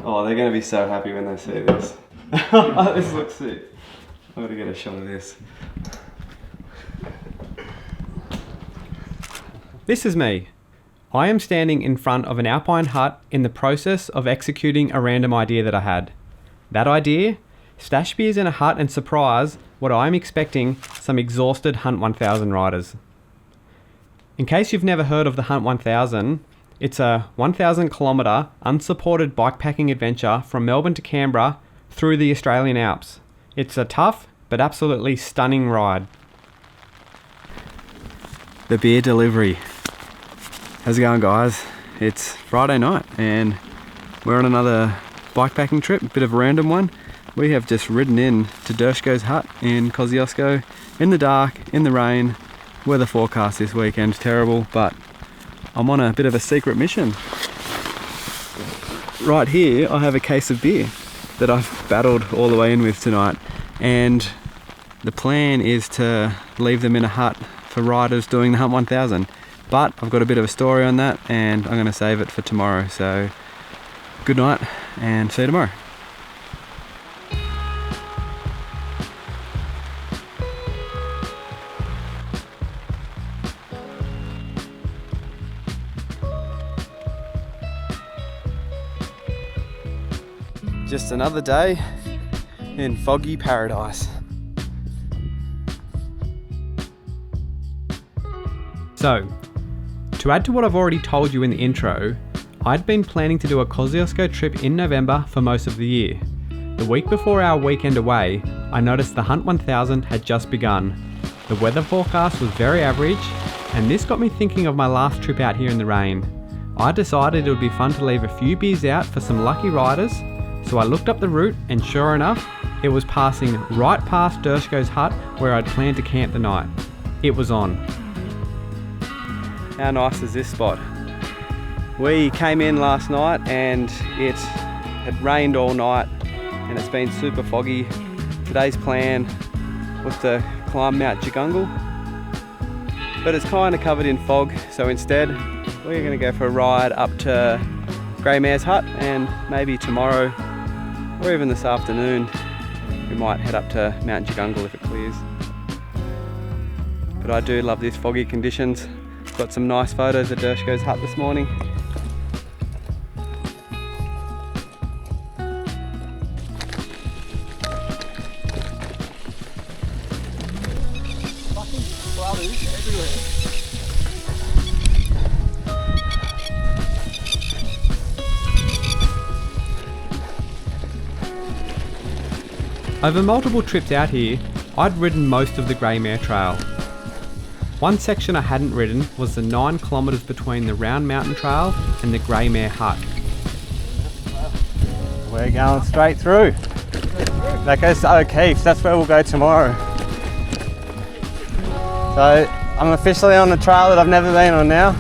Oh, they're going to be so happy when they see this. This looks sick. I'm going to get a shot of this. This is me. I am standing in front of an Alpine hut in the process of executing a random idea that I had. That idea? Stash beers in a hut and surprise what I'm expecting some exhausted Hunt 1000 riders. In case you've never heard of the Hunt 1000, it's a 1,000 kilometre unsupported bikepacking adventure from Melbourne to Canberra through the Australian Alps. It's a tough but absolutely stunning ride. The beer delivery. How's it going, guys? It's Friday night and we're on another bikepacking trip, a bit of a random one. We have just ridden in to Dershko's hut in Kosciuszko in the dark, in the rain. Weather forecast this weekend terrible, but I'm on a bit of a secret mission. Right here I have a case of beer that I've battled all the way in with tonight, and the plan is to leave them in a hut for riders doing the Hunt 1000. But I've got a bit of a story on that and I'm going to save it for tomorrow. So good night and see you tomorrow. Just another day in foggy paradise. So, to add to what I've already told you in the intro, I'd been planning to do a Kosciuszko trip in November for most of the year. The week before our weekend away, I noticed the Hunt 1000 had just begun. The weather forecast was very average, and this got me thinking of my last trip out here in the rain. I decided it would be fun to leave a few beers out for some lucky riders, so I looked up the route and sure enough, it was passing right past Dershko's hut where I'd planned to camp the night. It was on. How nice is this spot? We came in last night and it had rained all night and it's been super foggy. Today's plan was to climb Mount Jagungal, but it's kind of covered in fog, so instead we're going to go for a ride up to Grey Mare's hut, and maybe tomorrow or even this afternoon we might head up to Mount Jagungal if it clears. But I do love these foggy conditions. Got some nice photos of Dershko's hut this morning. Fucking flowers everywhere. Over multiple trips out here, I'd ridden most of the Grey Mare Trail. One section I hadn't ridden was the 9 kilometres between the Round Mountain Trail and the Grey Mare hut. We're going straight through. That goes to O'Keefe's, that's where we'll go tomorrow. So I'm officially on a trail that I've never been on now.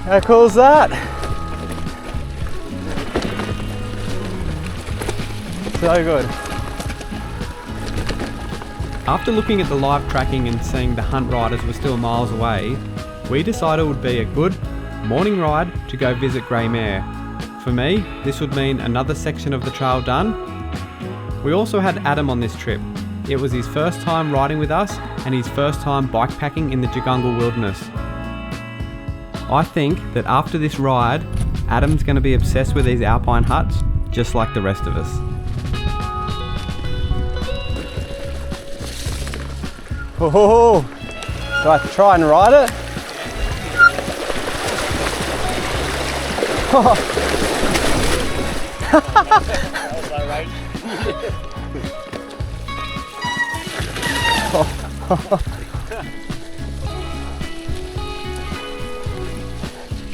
How cool is that? So good. After looking at the live tracking and seeing the Hunt riders were still miles away, we decided it would be a good morning ride to go visit Grey Mare. For me, this would mean another section of the trail done. We also had Adam on this trip. It was his first time riding with us and his first time bikepacking in the Jagungal wilderness. I think that after this ride, Adam's going to be obsessed with these Alpine huts, just like the rest of us. Oh, do I have to try and ride it?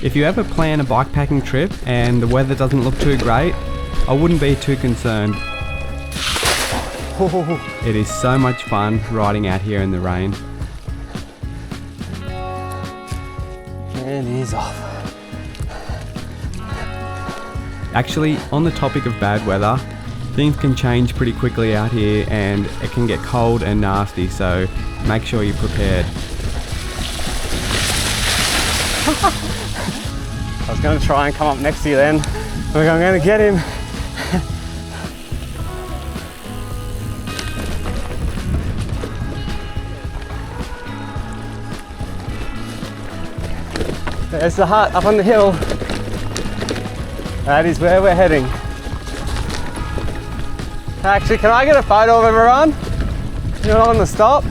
If you ever plan a bikepacking trip and the weather doesn't look too great, I wouldn't be too concerned. It is so much fun riding out here in the rain. And he's off. Actually, on the topic of bad weather, Things can change pretty quickly out here and it can get cold and nasty, so make sure you're prepared. I was going to try and come up next to you then, but I'm going to get him. There's the hut up on the hill. That is where we're heading. Actually, can I get a photo of everyone? You're not on the stop?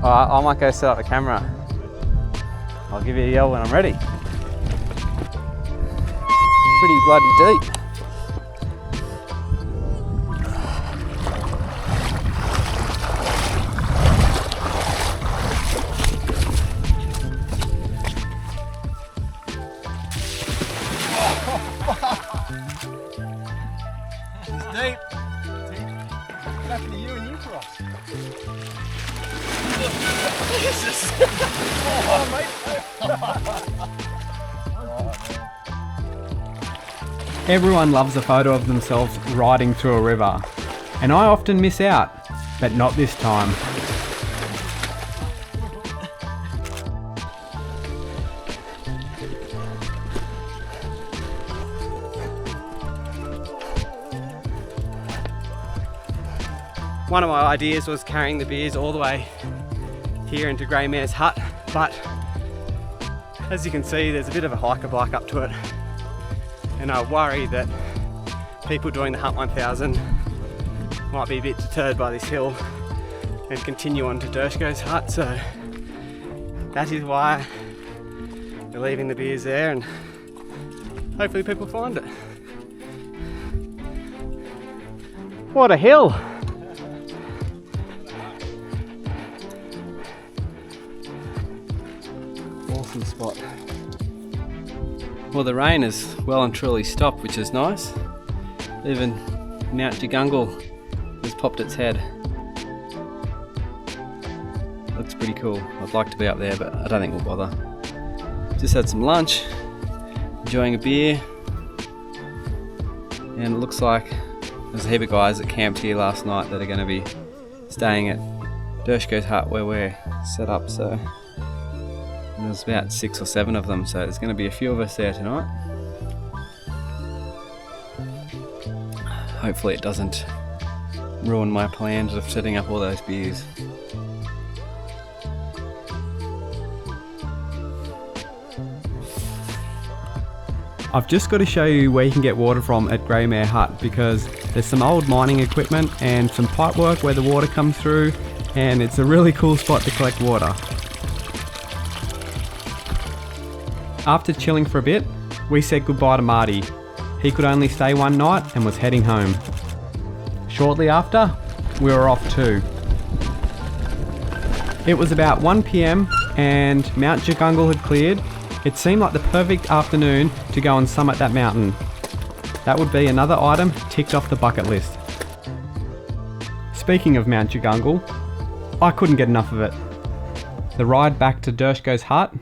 Alright, I might go set up the camera. I'll give you a yell when I'm ready. Pretty bloody deep. It's deep. Back to you and you cross. Everyone loves a photo of themselves riding through a river, and I often miss out, but not this time. One of my ideas was carrying the beers all the way here into Grey Mare's hut, but as you can see there's a bit of a hiker bike up to it, and I worry that people doing the Hunt 1000 might be a bit deterred by this hill and continue on to Dershko's hut, so that is why we're leaving the beers there and hopefully people find it. What a hill! Awesome spot. Well, the rain has well and truly stopped, which is nice. Even Mount Jagungal has popped its head. Looks pretty cool. I'd like to be up there, but I don't think we'll bother. Just had some lunch, enjoying a beer, and it looks like there's a heap of guys that camped here last night that are going to be staying at Dershko's hut where we're set up, so there's about 6 or 7 of them, so there's going to be a few of us there tonight. Hopefully it doesn't ruin my plans of setting up all those beers. I've just got to show you where you can get water from at Grey Mare Hut, because there's some old mining equipment and some pipe work where the water comes through, and it's a really cool spot to collect water. After chilling for a bit, we said goodbye to Marty. He could only stay one night and was heading home. Shortly after, we were off too. It was about 1 PM and Mount Jagungal had cleared. It seemed like the perfect afternoon to go and summit that mountain. That would be another item ticked off the bucket list. Speaking of Mount Jagungal, I couldn't get enough of it. The ride back to Dershko's hut,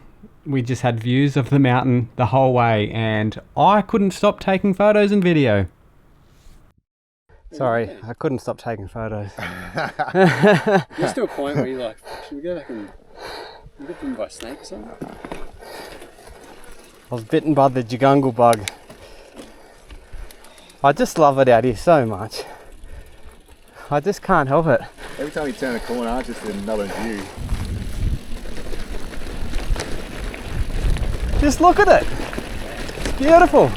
we just had views of the mountain the whole way, and I couldn't stop taking photos and video. Sorry, I couldn't stop taking photos. There's to a point where you're like, should we go back and get bitten by a snake or something? I was bitten by the Jagungal bug. I just love it out here so much. I just can't help it. Every time you turn a corner, it's just another view. Just look at it. It's beautiful.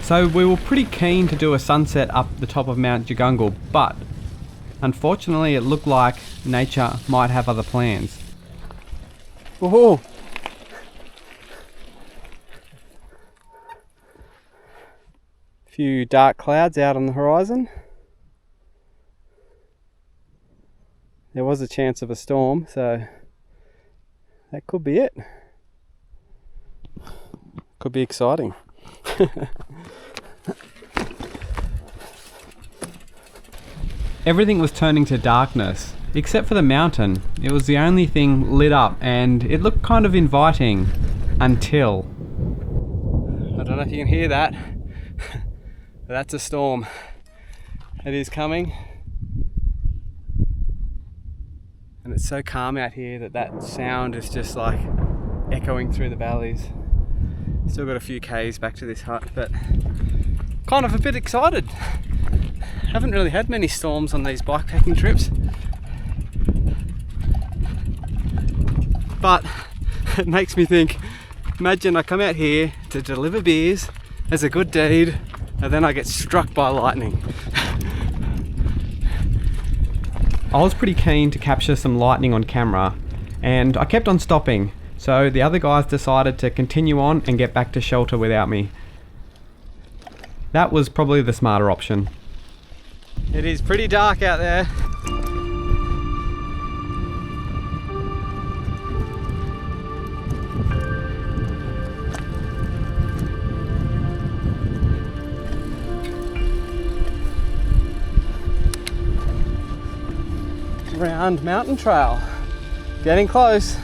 So we were pretty keen to do a sunset up the top of Mount Jagungal, but unfortunately it looked like nature might have other plans. Woohoo! Few dark clouds out on the horizon. There was a chance of a storm, so that could be it. Could be exciting. everything was turning to darkness, except for the mountain. It was the only thing lit up and it looked kind of inviting until... I don't know if you can hear that, but that's a storm. It is coming. And it's so calm out here that that sound is just like echoing through the valleys. Still got a few Ks back to this hut, but kind of a bit excited. Haven't really had many storms on these bikepacking trips. But it makes me think, imagine I come out here to deliver beers as a good deed, and then I get struck by lightning. I was pretty keen to capture some lightning on camera, and I kept on stopping, so the other guys decided to continue on and get back to shelter without me. That was probably the smarter option. It is pretty dark out there. Round mountain trail. Getting close.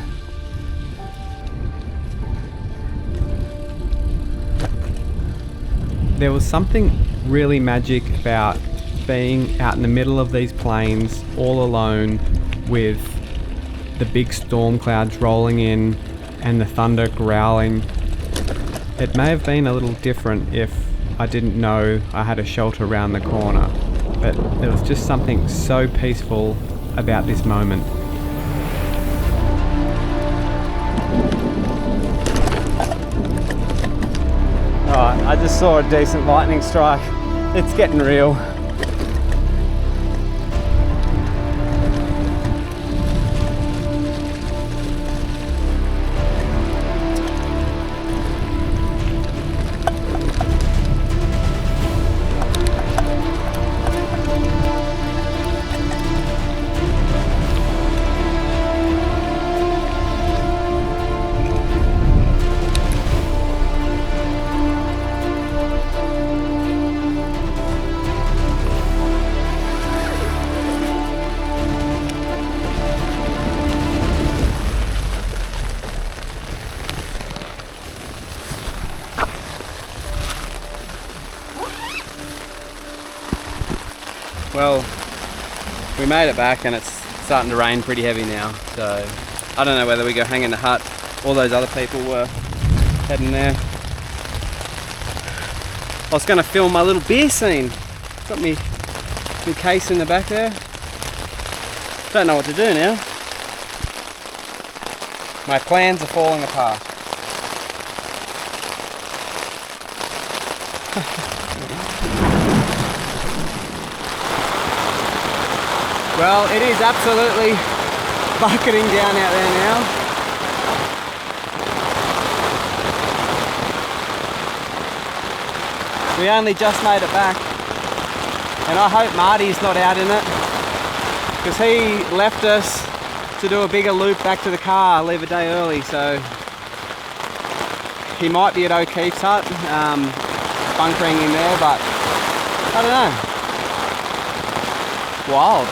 There was something really magic about being out in the middle of these plains all alone with the big storm clouds rolling in and the thunder growling. It may have been a little different if I didn't know I had a shelter around the corner, but there was just something so peaceful about this moment. Alright, I just saw a decent lightning strike. It's getting real. Well, we made it back and it's starting to rain pretty heavy now, so I don't know whether we go hang in the hut. All those other people were heading there. I was going to film my little beer scene. Got me case in the back there. Don't know what to do now. My plans are falling apart. Well, it is absolutely bucketing down out there now. We only just made it back, and I hope Marty's not out in it, because he left us to do a bigger loop back to the car, leave a day early, so he might be at O'Keefe's hut, bunkering in there, but I don't know. Wild.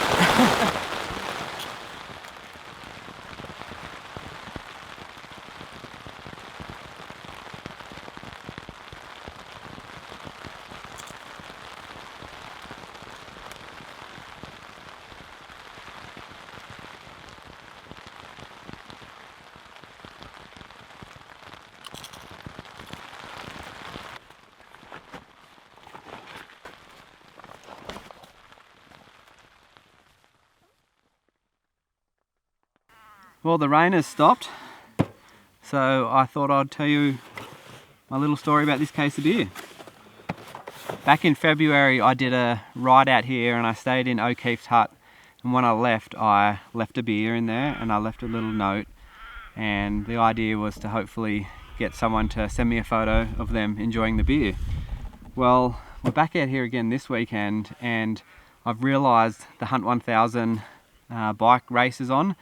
Well, the rain has stopped, so I thought I'd tell you my little story about this case of beer. Back in February I did a ride out here and I stayed in O'Keefe's hut, and when I left a beer in there and I left a little note, and the idea was to hopefully get someone to send me a photo of them enjoying the beer. Well, we're back out here again this weekend and I've realised the Hunt 1000 bike race is on,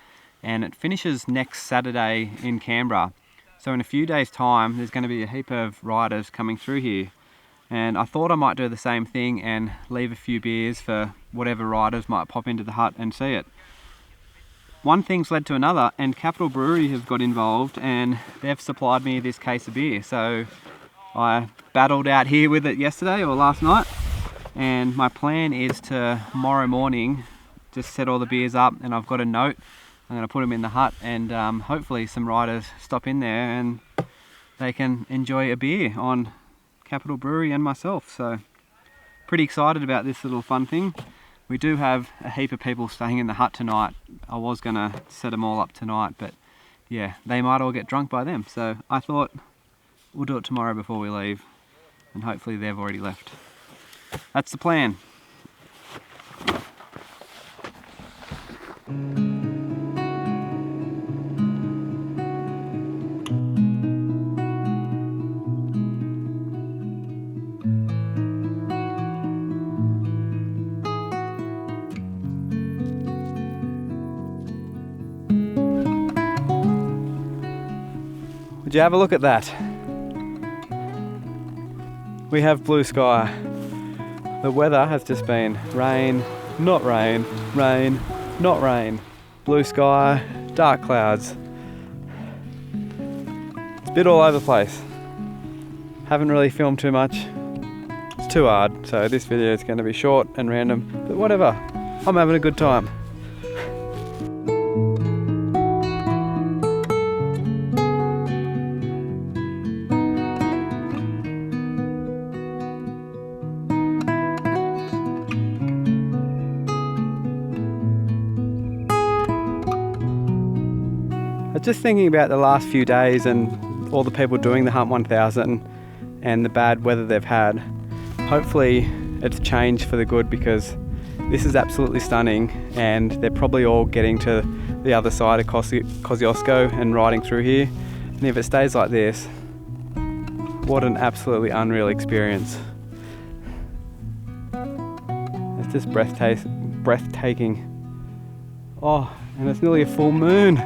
and it finishes next Saturday in Canberra. So in a few days time there's going to be a heap of riders coming through here. and I thought I might do the same thing and leave a few beers for whatever riders might pop into the hut and see it. One thing's led to another, and Capital Brewery have got involved and they've supplied me this case of beer. So I battled out here with it yesterday or last night, and my plan is to tomorrow morning just set all the beers up, and I've got a note. I'm going to put them in the hut, and hopefully some riders stop in there and they can enjoy a beer on Capital Brewery and myself. So pretty excited about this little fun thing. We do have a heap of people staying in the hut tonight. I was going to set them all up tonight, but yeah, they might all get drunk by then. So I thought we'll do it tomorrow before we leave, and hopefully they've already left. That's the plan. Would you have a look at that? We have blue sky. The weather has just been rain, not rain, rain, not rain. Blue sky, dark clouds. It's a bit all over the place. Haven't really filmed too much. It's too hard, so this video is going to be short and random, but whatever. I'm having a good time. Just thinking about the last few days and all the people doing the Hunt 1000 and the bad weather they've had. Hopefully it's changed for the good, because this is absolutely stunning, and they're probably all getting to the other side of Kosciuszko and riding through here. And if it stays like this, what an absolutely unreal experience. It's just breathtaking. Oh, and it's nearly a full moon.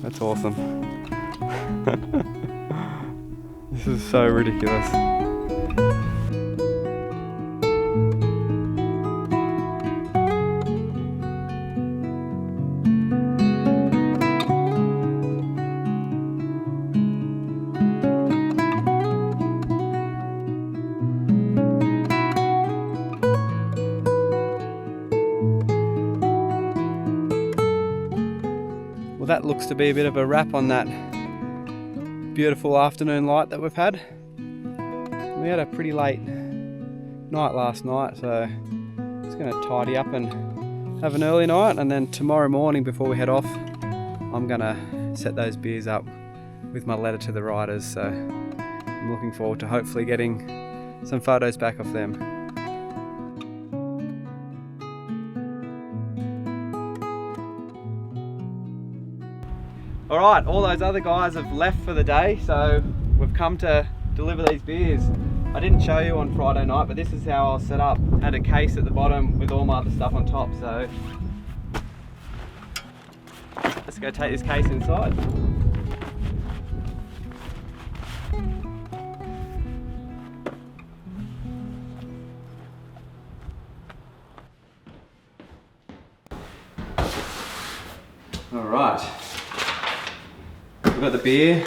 That's awesome. This is so ridiculous. Well, that looks to be a bit of a wrap on that beautiful afternoon light that we've had. We had a pretty late night last night, so it's going to tidy up and have an early night, and then tomorrow morning before we head off, I'm going to set those beers up with my letter to the riders. So I'm looking forward to hopefully getting some photos back of them. Alright, all those other guys have left for the day, so we've come to deliver these beers. I didn't show you on Friday night, but this is how I was set up. I had a case at the bottom with all my other stuff on top, so let's go take this case inside. Alright. I've got the beer,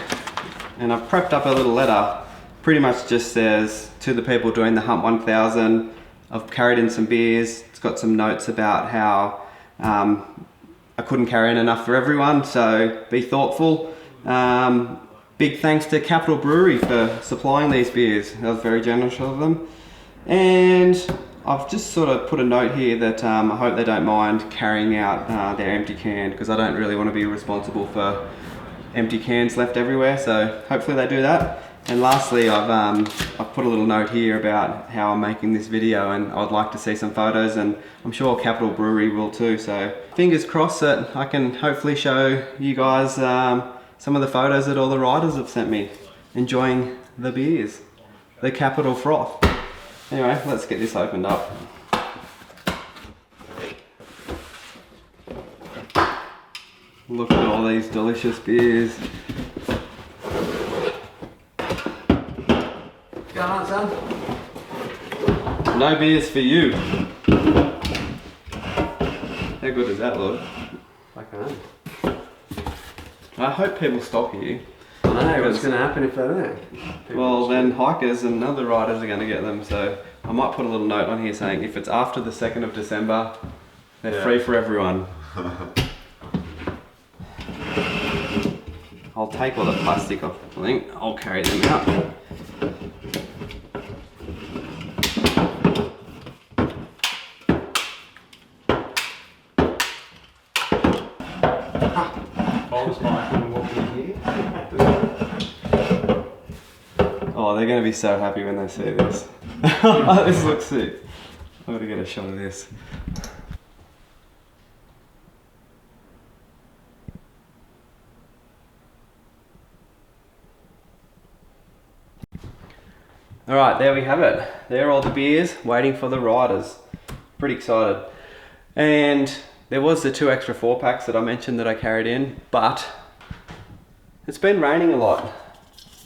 and I've prepped up a little letter. Pretty much just says, to the people doing the Hunt 1000, I've carried in some beers. It's got some notes about how I couldn't carry in enough for everyone, so be thoughtful. Big thanks to Capital Brewery for supplying these beers. That was very generous of them. And I've just sort of put a note here that I hope they don't mind carrying out their empty can, because I don't really want to be responsible for empty cans left everywhere, so hopefully they do that. And lastly, I've put a little note here about how I'm making this video, and I'd like to see some photos, and I'm sure Capital Brewery will too, so fingers crossed that I can hopefully show you guys some of the photos that all the riders have sent me enjoying the beers, the Capital Froth. Anyway, let's get this opened up. Look at all these delicious beers. No beers for you. How good is that, Lord? I can't. I hope people stop you. I know what's going to happen if they don't. Well, then hikers and other riders are going to get them. So I might put a little note on here saying if it's after the 2nd of December, they're free for everyone. I'll take all the plastic off. I think I'll carry them out. Oh, they're going to be so happy when they see this. This looks sick. I'm going to get a shot of this. Alright, there we have it. There are all the beers waiting for the riders. Pretty excited. And there was the 2 extra 4-packs that I mentioned that I carried in, but it's been raining a lot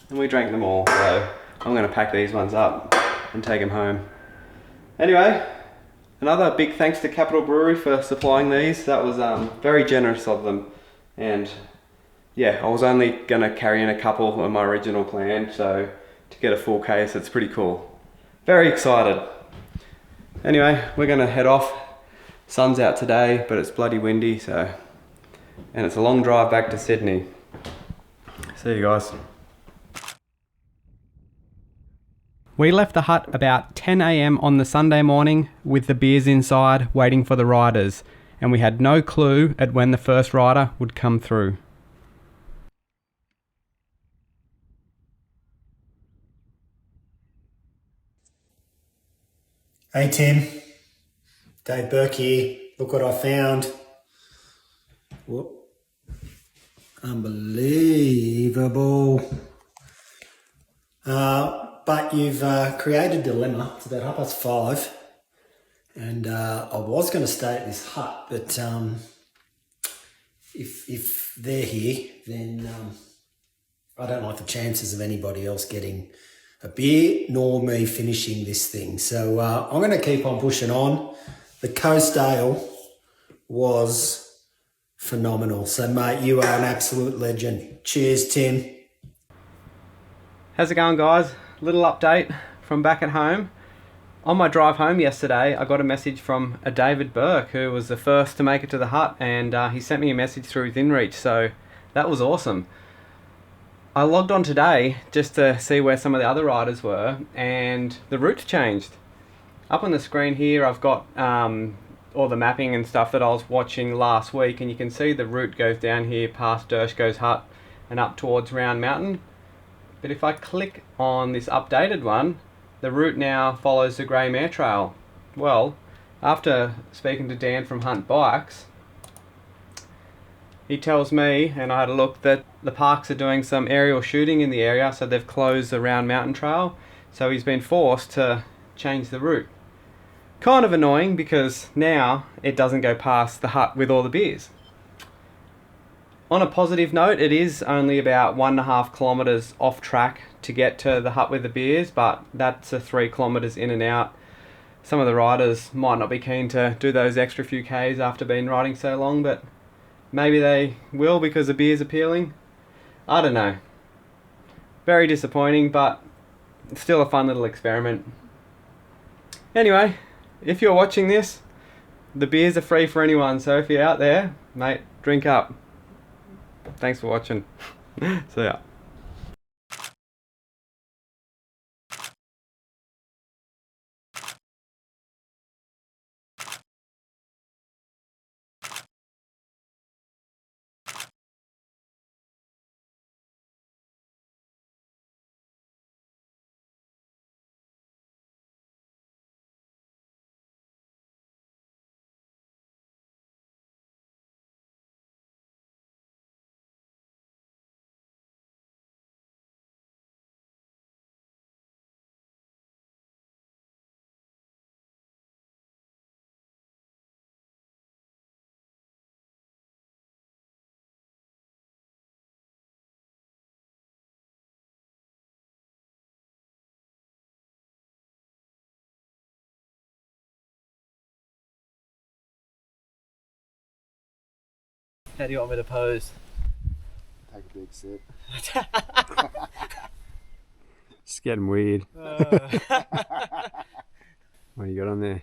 and we drank them all, so I'm going to pack these ones up and take them home. Anyway, another big thanks to Capital Brewery for supplying these. That was very generous of them, and yeah, I was only going to carry in a couple of my original plan, so to get a full case, it's pretty cool. Very excited. Anyway, we're going to head off. Sun's out today, but it's bloody windy, so, and it's a long drive back to Sydney. See you guys. We left the hut about 10 AM on the Sunday morning with the beers inside waiting for the riders, and we had no clue at when the first rider would come through. Hey Tim, Dave Burke here. Look what I found. Whoop. Unbelievable. But you've created a dilemma. It's about 5:30, and I was going to stay at this hut, but if they're here, then I don't like the chances of anybody else getting a beer, nor me finishing this thing. So I'm going to keep on pushing on. The Coast Ale was phenomenal. So mate, you are an absolute legend. Cheers, Tim. How's it going, guys? Little update from back at home. On my drive home yesterday, I got a message from a David Burke, who was the first to make it to the hut, and he sent me a message through ThinReach, so that was awesome. I logged on today just to see where some of the other riders were, and the route's changed. Up on the screen here, I've got all the mapping and stuff that I was watching last week, and you can see the route goes down here past Dershko's hut and up towards Round Mountain. But if I click on this updated one, the route now follows the Grey Mare Trail. Well, after speaking to Dan from Hunt Bikes, he tells me, and I had a look, that the parks are doing some aerial shooting in the area, so they've closed the Round Mountain Trail, so he's been forced to change the route. Kind of annoying, because now it doesn't go past the hut with all the beers. On a positive note, it is only about 1.5 kilometres off track to get to the hut with the beers, but that's a 3 kilometres in and out. Some of the riders might not be keen to do those extra few Ks after being riding so long, but maybe they will because the beer's appealing. I don't know. Very disappointing, but still a fun little experiment. Anyway, if you're watching this, the beers are free for anyone, so if you're out there, mate, drink up. Thanks for watching. See ya. How do you want me to pose? Take a big sip. It's getting weird. What you got on there?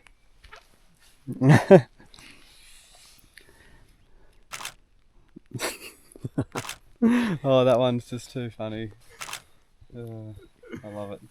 Oh, that one's just too funny. I love it.